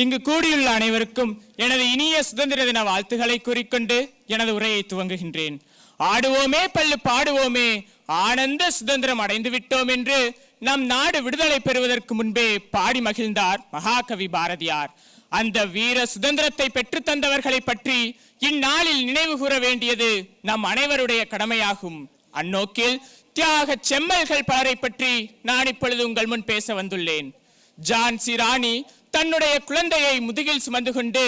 இங்கு கூடியுள்ள அனைவருக்கும் எனது இனிய சுதந்திர தின வாழ்த்துக்களை கூறிக்கொண்டு எனது உரையை துவங்குகின்றேன். ஆடுவோமே பள்ளு பாடுவோமே, ஆனந்த சுதந்திரம் அடைந்து விட்டோம் என்று நம் நாடு விடுதலை பெறுவதற்கு முன்பே பாடி மகிழ்ந்தார் மகாகவி பாரதியார். அந்த வீர சுதந்திரத்தை பெற்று தந்தவர்களை பற்றி இந்நாளில் நினைவு கூற வேண்டியது நம் அனைவருடைய கடமையாகும். அந்நோக்கில் தியாக செம்மல்கள் பலரை பற்றி நான் இப்பொழுது உங்கள் முன் பேச வந்துள்ளேன். ஜான்சி ராணி தன்னுடைய குழந்தையை முதுகில் சுமந்து கொண்டு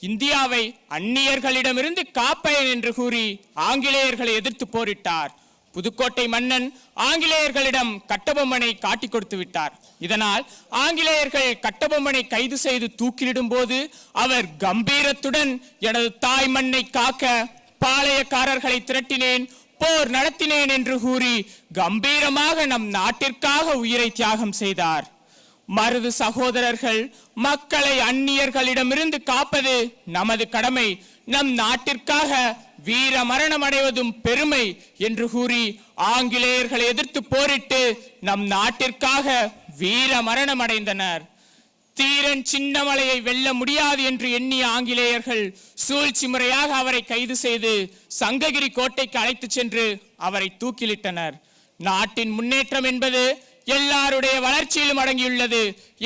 இந்தியாவை அந்நியர்களிடமிருந்து காப்பேன் என்று கூறி ஆங்கிலேயர்களை எதிர்த்து போரிட்டார். புதுக்கோட்டை மன்னன் ஆங்கிலேயர்களிடம் கட்டபொம்மனை காட்டி கொடுத்து விட்டார். இதனால் ஆங்கிலேயர்கள் கட்டபொம்மனை கைது செய்து தூக்கிலிடும் போது அவர் கம்பீரத்துடன் எனது தாய் மண்ணை காக்க பாளையக்காரர்களை திரட்டினேன், போர் நடத்தினேன் என்று கூறி கம்பீரமாக நம் நாட்டிற்காக உயிரை தியாகம் செய்தார். மருது சகோதரர்கள் மக்களை அந்நியர்களிடமிருந்து காப்பது நமது கடமை, நம் நாட்டிற்காக வீர மரணம் அடைவதும் பெருமை என்று கூறி ஆங்கிலேயர்களை எதிர்த்து போரிட்டு நம் நாட்டிற்காக வீர மரணம் அடைந்தனர். தீரன் சின்னமலையை வெல்ல முடியாது என்று எண்ணிய ஆங்கிலேயர்கள் சூழ்ச்சி முறையாக அவரை கைது செய்து சங்ககிரி கோட்டைக்கு அழைத்து சென்று அவரை தூக்கிலிட்டனர். நாட்டின் முன்னேற்றம் என்பது எல்லாருடைய வளர்ச்சியிலும் அடங்கியுள்ளது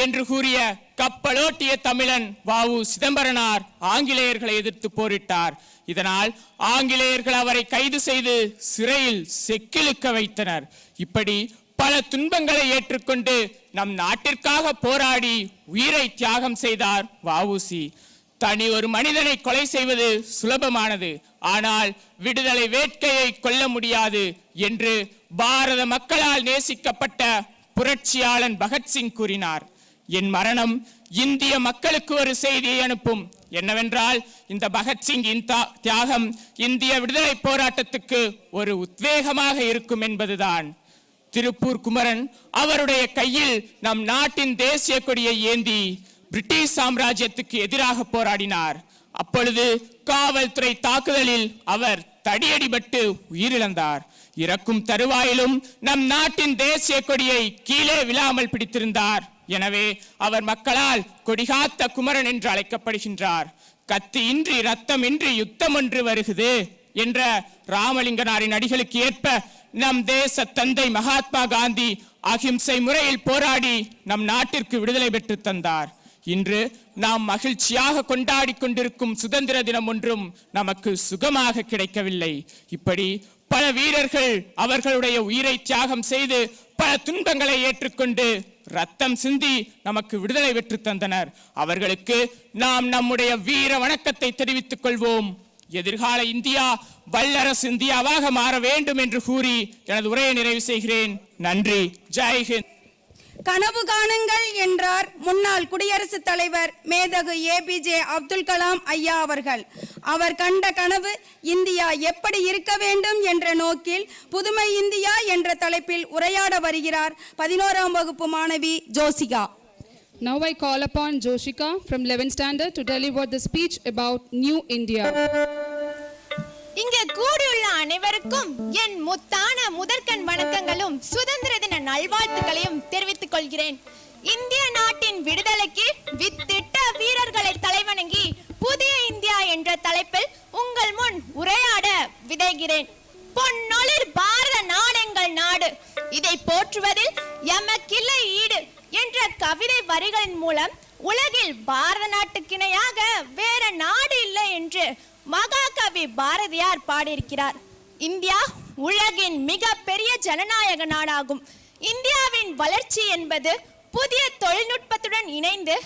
என்று கூறிய கப்பலோட்டிய தமிழன் வ.உ. சிதம்பரனார் ஆங்கிலேயர்களை எதிர்த்து போரிட்டார். இதனால் ஆங்கிலேயர்கள் அவரை கைது செய்து சிறையில் செக்கிழுக்க வைத்தனர். இப்படி பல துன்பங்களை ஏற்றுக்கொண்டு நம் நாட்டிற்காக போராடி உயிரை தியாகம் செய்தார் வ.உ.சி. தனி ஒரு மனிதனை கொலை செய்வது சுலபமானது, ஆனால் விடுதலை வேட்கையை கொல்ல முடியாது என்று பாரத மக்களால் நேசிக்கப்பட்ட புரட்சியாளன் பகத்சிங் கூறினார். என் மரணம் இந்திய மக்களுக்கு ஒரு செய்தியை அனுப்பும். என்னவென்றால், இந்த பகத்சிங்கின் தியாகம் இந்திய விடுதலை போராட்டத்துக்கு ஒரு உத்வேகமாக இருக்கும் என்பதுதான். திருப்பூர் குமரன் அவருடைய கையில் நம் நாட்டின் தேசிய கொடியை ஏந்தி பிரிட்டிஷ் சாம்ராஜ்யத்துக்கு எதிராக போராடினார். அப்பொழுது காவல்துறை தாக்குதலில் அவர் தடியடிபட்டு உயிரிழந்தார். இறக்கும் தருவாயிலும் நம் நாட்டின் தேசிய கொடியை கீழே விழாமல் பிடித்திருந்தார். எனவே அவர் மக்களால் கொடிகாத்த குமரன் என்று அழைக்கப்படுகின்றார். கத்தி இன்றி ரத்தம் இன்றி யுத்தம் ஒன்று வருகிறது என்ற ராமலிங்கனாரின் அடிகளுக்கு ஏற்ப நம் தேச தந்தை மகாத்மா காந்தி அகிம்சை முறையில் போராடி நம் நாட்டிற்கு விடுதலை பெற்று தந்தார். இன்று நாம் மகிழ்ச்சியாக கொண்டாடி கொண்டிருக்கும் சுதந்திர தினம் ஒன்றும் நமக்கு சுகமாக கிடைக்கவில்லை. இப்படி பல வீரர்கள் அவர்களுடைய உயிரை தியாகம் செய்து பல துன்பங்களை ஏற்றுக்கொண்டு ரத்தம் சிந்தி நமக்கு விடுதலை பெற்று தந்தனர். அவர்களுக்கு நாம் நம்முடைய வீர வணக்கத்தை தெரிவித்துக் கொள்வோம். எதிர்கால இந்தியா வல்லரசு இந்தியாவாக மாற வேண்டும் என்று கூறி எனது உரையை நிறைவு செய்கிறேன். நன்றி. ஜெய்ஹிந்த். கனவு காணுங்கள் என்றார் முன்னாள் குடியரசுத் தலைவர் மேதகு ஏபிஜே அப்துல் கலாம் ஐயா அவர்கள். அவர் கண்ட கனவு இந்தியா எப்படி இருக்க வேண்டும் என்ற நோக்கில் புதுமை இந்தியா என்ற தலைப்பில் உரையாட வருகிறார் 11ஆம் வகுப்பு மாணவி Joshika. Now I call upon Joshika from 11th standard to deliver the speech about New India. இங்கே கூடியுள்ள அனைவருக்கும் என் முத்தான முதற்கண் வணக்கங்களும் சுதந்திர தின நல்வாழ்த்துக்களையும் தெரிவித்துக் கொள்கிறேன். இந்திய நாட்டின் விடுதலைக்கு வித்திட்ட வீரர்களை தலைவணங்கி புதிய இந்தியா என்ற தலைப்பில் உங்கள் முன் உரையாட விதைகிறேன். பொன்னொழில் பாரத நாடெங்கள் நாடு, இதை போற்றுவதில் எமக்கில்லை ஈடு என்ற கவிதை வரிகளின் மூலம் உலகில் பாரத நாட்டுக்கிணையாக வேற நாடு இல்லை என்று மகாகவி பாரதியார் பாடியிருக்கிறார். இந்தியா உலகின் மிக பெரிய ஜனநாயக நாடாகும். இந்தியாவின் வளர்ச்சி என்பது புதிய தொழில்நுட்பத்துடன் இணைந்து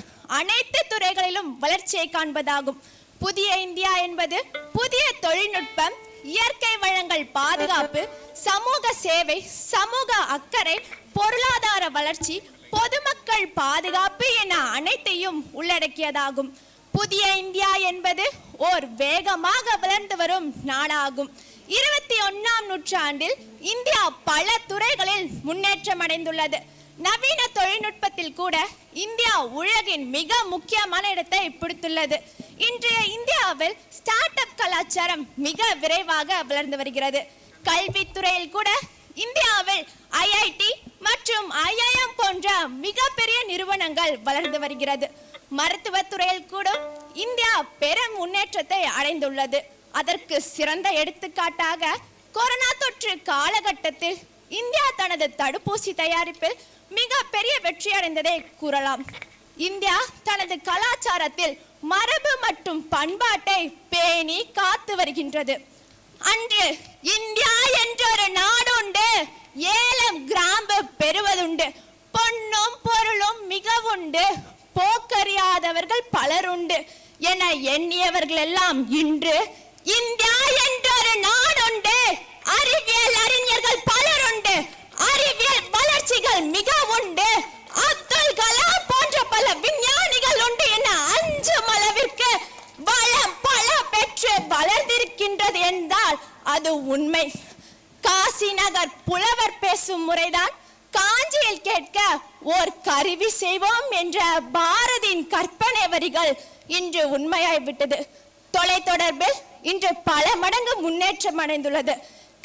அனைத்து துறைகளிலும் வளர்ச்சியை காண்பதாகும். புதிய இந்தியா என்பது புதிய தொழில்நுட்பம், இயற்கை வளங்கள் பாதுகாப்பு, சமூக சேவை, சமூக அக்கறை, பொருளாதார வளர்ச்சி, பொதுமக்கள் பாதுகாப்பு என அனைத்தையும் உள்ளடக்கியதாகும். புதிய இந்தியா என்பது ஓர் வேகமாக வளர்ந்து வரும் நாடாகும். 21ஆம் நூற்றாண்டில் இந்தியா பல துறைகளில் முன்னேற்றம் அடைந்துள்ளது. நவீன தொழில்நுட்பத்தில் கூட இந்தியா உலகின் மிக முக்கியமான இடத்தை பிடித்துள்ளது. இன்றைய இந்தியாவில் ஸ்டார்ட் அப் கலாச்சாரம் மிக விரைவாக வளர்ந்து வருகிறது. கல்வித்துறையில் கூட இந்தியாவில் IIT மற்றும் IIM போன்ற மிகப்பெரிய நிறுவனங்கள் வளர்ந்து வருகிறது. மருத்துவத்துறையில் கூட இந்தியா பெரும் முன்னேற்றத்தை அடைந்துள்ளது. அதற்கு சிறந்த எடுத்துக்காட்டாக கொரோனா தொற்று காலகட்டத்தில் இந்தியா தனது தடுப்பூசி தயாரிப்பில் மிகப்பெரிய வெற்றி அடைந்ததை கூறலாம். இந்தியா தனது கலாச்சாரத்தில் மரபு மற்றும் பண்பாட்டை பேணி காத்து வருகின்றது. அன்று இந்தியா என்ற ஒரு நாடு உண்டு, ஏலம் கிராம்பு பெறுவதுண்டு, பொன்னும் பொருளும் மிகவுண்டு, போக்கறியாதவர்கள் பலருண்டு என எண்ணியவர்கள் எல்லாம் இன்று இந்தியா என்ற ஒரு நாடு உண்டு, அறிவியல் அறிஞர்கள் பலருண்டு, அறிவியல் வளர்ச்சிகள் மிக உண்டு, அப்துல் கலாம் போன்ற பல விஞ்ஞானிகள் உண்டு என அஞ்சும் அளவிற்கு வளம் பல பெற்று வளர்ந்திருக்கின்றது என்றால் அது உண்மை. காசி நகர் புலவர் பேசும் முறைதான் காஞ்சியில் கேட்க ஓர் கருவி செய்வோம் என்ற பாரதியின் கற்பனை வரிகள் இன்று உண்மையாய் விட்டது. தொலைத்தொடர்பில் இன்று பல மடங்கு முன்னேற்றம் அடைந்துள்ளது.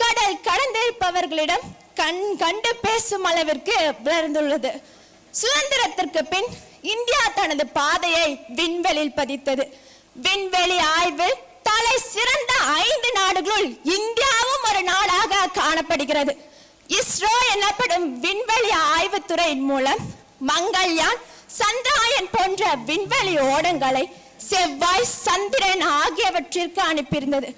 கடல் கடந்திருப்பவர்களிடம் கண்டு பேசும் அளவிற்கு வளர்ந்துள்ளது. சுதந்திரத்திற்கு பின் இந்தியா தனது பாதையை விண்வெளியில் பதித்தது. விண்வெளி ஆய்வில் தலை சிறந்த 5 நாடுகளுள் இந்தியாவும் ஒரு நாடாக காணப்படுகிறது. இஸ்ரோ எனப்படும் விண்வெளி ஆய்வுத்துறையின் மூலம் மங்கள்யான், சந்திராயன் போன்ற விண்வெளி ஓடங்களை செவ்வாய், சந்திரன் ஆகியவற்றிற்கு அனுப்பியிருந்தது.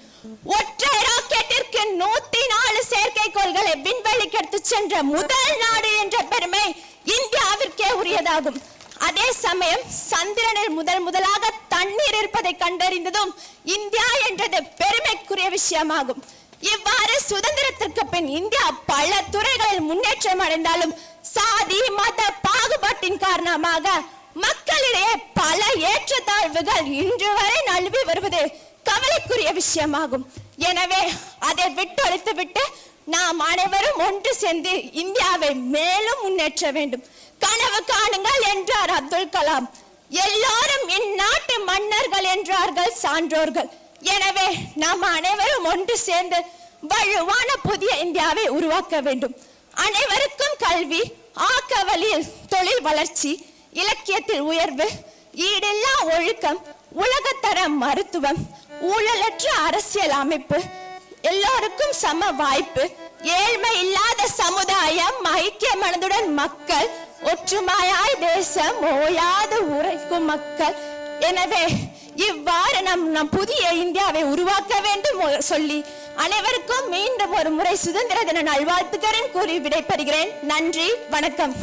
ஒற்றை ராக்கெட்டிற்கு 104 செயற்கைக்கோள்களை விண்வெளிக்கு எடுத்து சென்ற முதல் நாடு என்ற பெருமை இந்தியாவிற்கே உரியதாகும். அதே சமயம் சந்திரனில் முதலாக தண்ணீர் இருப்பதை கண்டறிந்ததும் இந்தியா என்றது பெருமைக்குரிய விஷயமாகும். இவ்வாறு சுதந்திரத்திற்கு பின் இந்தியா பல துறைகளில் முன்னேற்றம் அடைந்தாலும் சாதி மத பாகுபாட்டின் காரணமாக மக்களிடையே பல ஏற்றத்தாழ்வுகள் இன்று வரை நழுவி வருவது கவலைக்குரிய விஷயமாகும். எனவே அதை விட்டொழித்து விட்டு நாம் அனைவரும் ஒன்று சேர்ந்து இந்தியாவை மேலும் முன்னேற்ற வேண்டும். கனவு காணுங்கள் என்றார் அப்துல் கலாம். எல்லாரும் இந்நாட்டு மன்னர்கள் என்றார்கள் சான்றோர்கள். எனவே நாம் அனைவரும் ஒன்று சேர்ந்து வலுவான புதிய இந்தியாவை உருவாக்க வேண்டும். அனைவருக்கும் கல்வி, ஆக்க வழியில் தொழில் வளர்ச்சி, இலக்கியத்தில் உயர்வு, ஈடில்லா ஒழுக்கம், உலகத்தர மருத்துவம், ஊழலற்ற அரசியல் அமைப்பு, எல்லோருக்கும் சம வாய்ப்பு, ஏழ்மை இல்லாத சமுதாயம், ஐக்கிய மனதுடன் மக்கள், ஒற்றுமையாய் தேசம், ஓயாது உரைக்கும் மக்கள். எனவே இவ்வாறு நம் புதிய இந்தியாவை உருவாக்க வேண்டும் சொல்லி அனைவருக்கும் மீண்டும் ஒரு முறை சுதந்திர தின நல்வாழ்த்துக்களுடன் கூறி விடைபெறுகிறேன். நன்றி, வணக்கம்.